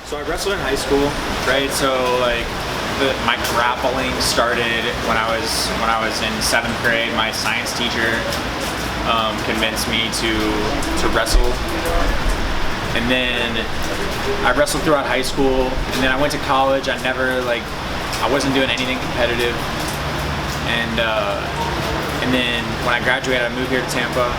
So I wrestled in high school, right? So like my grappling started when I was in 7th grade. My science teacher convinced me to wrestle, and then I wrestled throughout high school, and then I went to college. I wasn't doing anything competitive, and then when I graduated, I moved here to Tampa.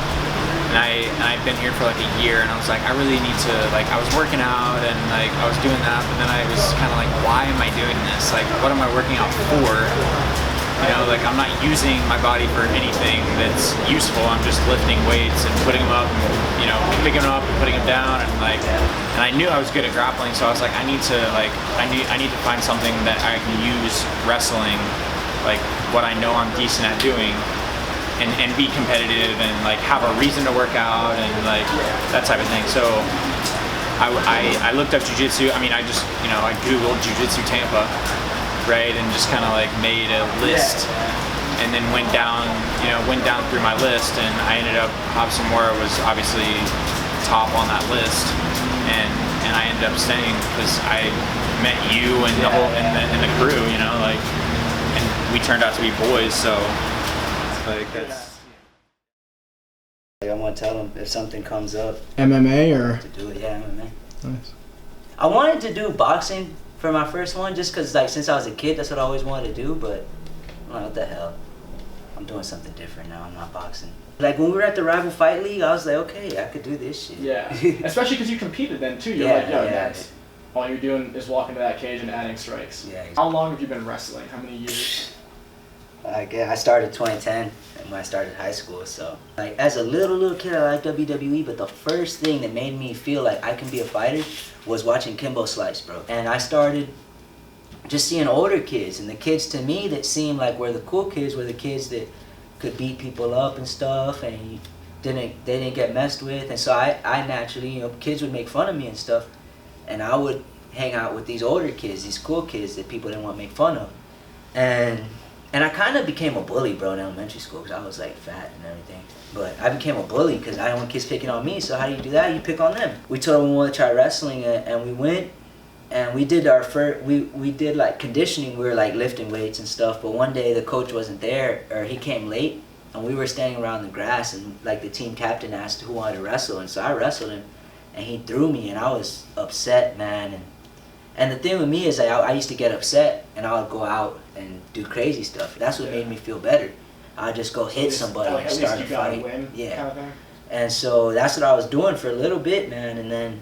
And I'd been here for like a year, and I was like, I really need to, like, I was working out and like I was doing that, but then I was kind of like, why am I doing this? Like, what am I working out for? You know, like I'm not using my body for anything that's useful. I'm just lifting weights and putting them up, and, you know, picking them up and putting them down, and like, and I knew I was good at grappling, so I was like, I need to find something that I can use wrestling, like what I know I'm decent at doing. And be competitive and like have a reason to work out and like that type of thing. So I looked up Jiu Jitsu. I mean, I just, you know, I Googled Jiu Jitsu Tampa, right, and just kind of like made a list, and then went down through my list, and I ended up Hobson Mora was obviously top on that list, and I ended up staying because I met you and the whole and the crew, you know, like, and we turned out to be boys, so. Like that's. I'm gonna tell them if something comes up. MMA or? To do it, yeah, MMA. Nice. I wanted to do boxing for my first one, just cause like since I was a kid, that's what I always wanted to do. But I'm like, what the hell? I'm doing something different now. I'm not boxing. Like when we were at the Rival Fight League, I was like, okay, I could do this shit. Yeah. Especially because you competed then too. You're like, yo, that's all you're doing is walking to that cage and adding strikes. Yeah. Exactly. How long have you been wrestling? How many years? I started 2010 when I started high school, so like as a little kid I liked WWE, but the first thing that made me feel like I can be a fighter was watching Kimbo Slice, bro. And I started just seeing older kids, and the kids to me that seemed like were the cool kids were the kids that could beat people up and stuff, and they didn't get messed with. And so I naturally, you know, kids would make fun of me and stuff, and I would hang out with these older kids, these cool kids that people didn't want to make fun of. And I kind of became a bully, bro, in elementary school because I was like fat and everything. But I became a bully because I didn't want kids picking on me. So how do you do that? You pick on them. We told them we wanted to try wrestling, and we went and we did our first. We did like conditioning. We were like lifting weights and stuff. But one day the coach wasn't there, or he came late, and we were standing around the grass, and like the team captain asked who wanted to wrestle, and so I wrestled him, and he threw me, and I was upset, man. And the thing with me is I used to get upset, and I would go out and do crazy stuff. That's what made me feel better. I'd just go hit somebody and start a fight. Yeah. Kind of thing. And so that's what I was doing for a little bit, man. And then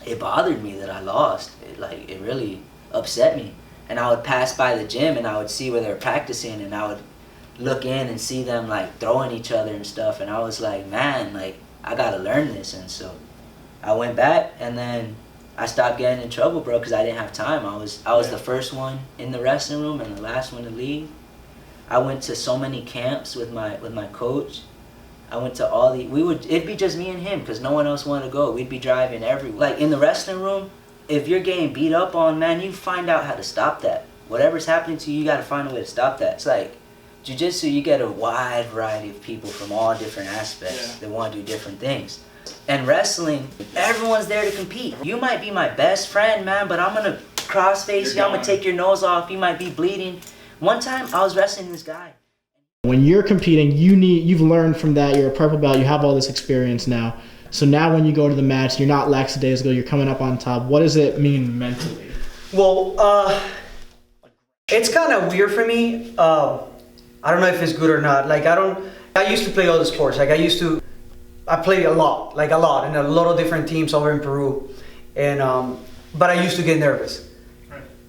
it bothered me that I lost. It really upset me. And I would pass by the gym, and I would see where they were practicing, and I would look in and see them like throwing each other and stuff. And I was like, man, like I gotta learn this. And so I went back, and then I stopped getting in trouble, bro, because I didn't have time. I was the first one in the wrestling room and the last one to leave. I went to so many camps with my coach. I went to all it'd be just me and him because no one else wanted to go. We'd be driving everywhere. Like in the wrestling room, if you're getting beat up on, man, you find out how to stop that. Whatever's happening to you, you got to find a way to stop that. It's like Jiu Jitsu, you get a wide variety of people from all different aspects that want to do different things. And wrestling, everyone's there to compete. You might be my best friend, man, but I'm gonna cross-face you, I'm gonna take your nose off, you might be bleeding. One time, I was wrestling this guy. When you're competing, you've learned from that, you're a purple belt, you have all this experience now. So now when you go to the match, you're not lackadaisical, you're coming up on top. What does it mean mentally? Well, it's kind of weird for me. I don't know if it's good or not. Like, I used to play other sports. Like, I played a lot, in a lot of different teams over in Peru, and but I used to get nervous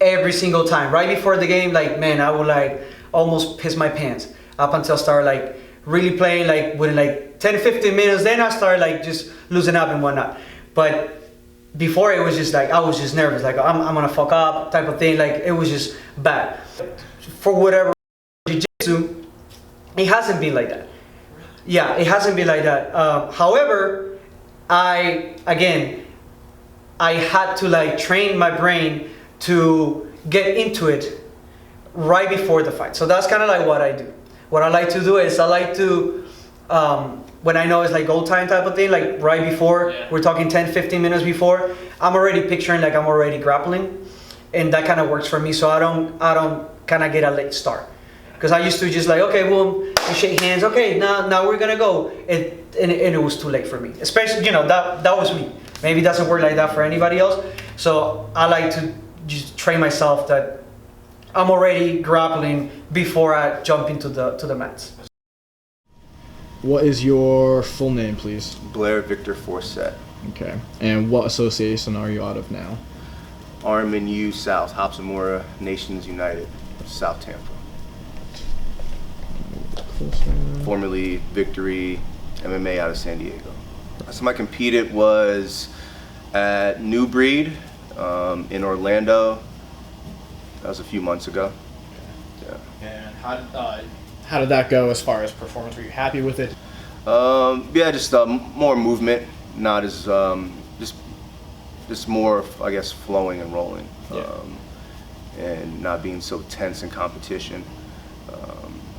every single time. Right before the game, like, man, I would like almost piss my pants up until I started like really playing, like within like 10 to 15 minutes. Then I started like just losing up and whatnot. But before it was just like I was just nervous, like I'm gonna fuck up type of thing. Like it was just bad. For whatever Jiu-Jitsu, it hasn't been like that. Yeah, it hasn't been like that. However, I had to like train my brain to get into it right before the fight. So that's kind of like what I do. What I like to do is I like to when I know it's like go time type of thing, like right before, we're talking 10, 15 minutes before, I'm already picturing like I'm already grappling, and that kind of works for me. So I don't kind of get a late start, because I used to just like, okay, well, we shake hands, okay, now we're gonna go, and it was too late for me. Especially, you know, that was me. Maybe it doesn't work like that for anybody else. So I like to just train myself that I'm already grappling before I jump into the mats. What is your full name, please? Blair Victor Forsett. Okay. And what association are you out of now? RMNU South, Hopsamora Nations United, South Tampa. Formerly Victory MMA out of San Diego. Last time I competed was at New Breed in Orlando. That was a few months ago. Yeah. And how did that go as far as performance? Were you happy with it? Yeah, just more movement, not as just more, I guess, flowing and rolling, and not being so tense in competition.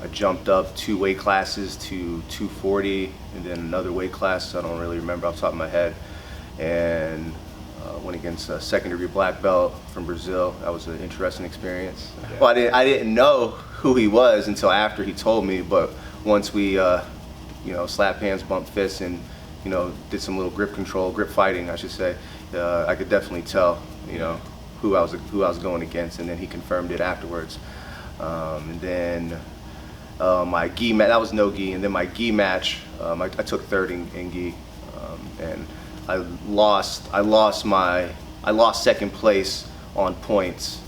I jumped up 2 weight classes to 240, and then another weight class I don't really remember off the top of my head, and went against a second-degree black belt from Brazil. That was an interesting experience. Okay. Well, I didn't know who he was until after he told me, but once we slapped hands, bumped fists, and did some little grip fighting, I should say, I could definitely tell who I was going against, and then he confirmed it afterwards. And then my gi match, that was no gi, and then my gi match, I took third in gi, and I lost second place on points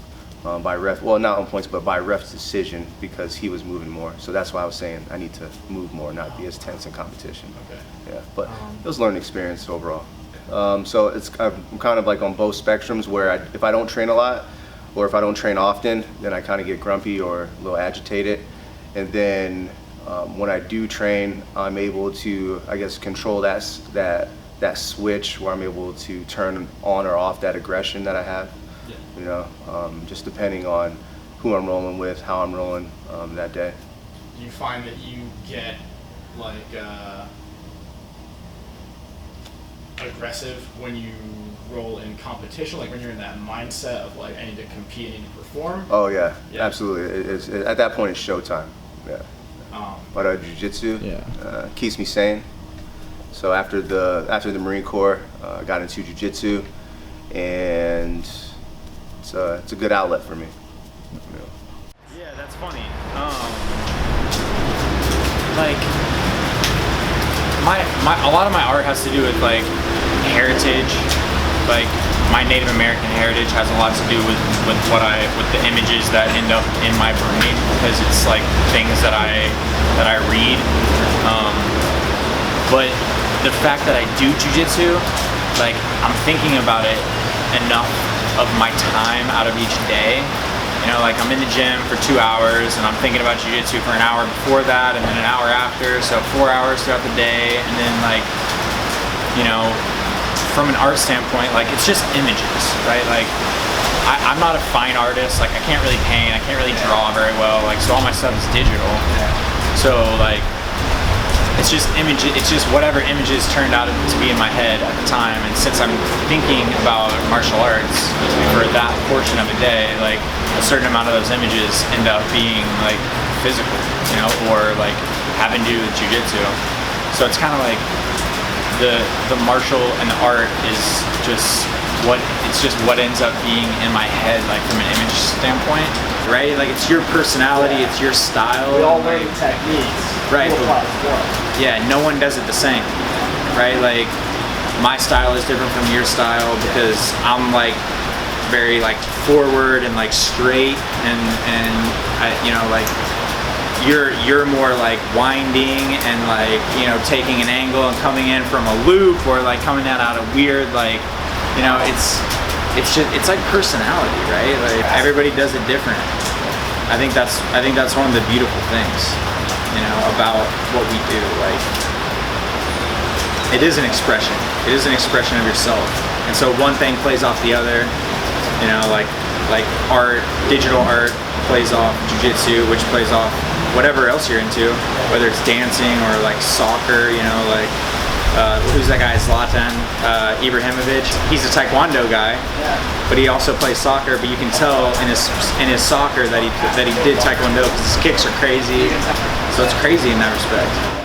by ref. Well, not on points, but by ref's decision, because he was moving more. So that's why I was saying I need to move more, not be as tense in competition. Okay. Yeah, but it was a learning experience overall. So I'm kind of like on both spectrums, where if I don't train a lot, or if I don't train often, then I kind of get grumpy or a little agitated. And then when I do train, I'm able to, I guess, control that switch, where I'm able to turn on or off that aggression that I have. Yeah. Just depending on who I'm rolling with, how I'm rolling that day. Do you find that you get like aggressive when you roll in competition, like when you're in that mindset of like I need to compete, I need to perform? Oh yeah. Absolutely. At that point it's showtime. Yeah. But Jiu Jitsu keeps me sane. So after the Marine Corps, I got into Jiu Jitsu, and it's a good outlet for me. Yeah, that's funny. A lot of my art has to do with like heritage. Like my Native American heritage has a lot to do with the images that end up in my brain, because it's like things that I read. But the fact that I do jiu-jitsu, like I'm thinking about it enough of my time out of each day. Like I'm in the gym for 2 hours and I'm thinking about jiu-jitsu for an hour before that, and then an hour after, so 4 hours throughout the day. And then like, from an art standpoint, like it's just images, right? Like I'm not a fine artist, like I can't really paint, I can't really draw very well, like so all my stuff is digital. So like it's just whatever images turned out to be in my head at the time. And since I'm thinking about martial arts for that portion of a day, like a certain amount of those images end up being like physical, or like having to do with jiu-jitsu. So it's kind of like the martial and the art is just what ends up being in my head, like from an image standpoint, right? Like it's your personality, it's your style. We all learn techniques. Right. Yeah, no one does it the same, right? Like my style is different from your style, because I'm like very like forward and like straight, and I, like you're more like winding and like taking an angle and coming in from a loop, or like coming out of weird, like it's like personality, right? Like everybody does it different. I think that's one of the beautiful things about what we do. Like it is an expression. It is an expression of yourself, and so one thing plays off the other. Like art, digital art plays off jiu-jitsu, which plays off whatever else you're into, whether it's dancing or like soccer, you know, like who's that guy, Zlatan Ibrahimovic? He's a Taekwondo guy, but he also plays soccer. But you can tell in his soccer that he did Taekwondo because his kicks are crazy. So it's crazy in that respect.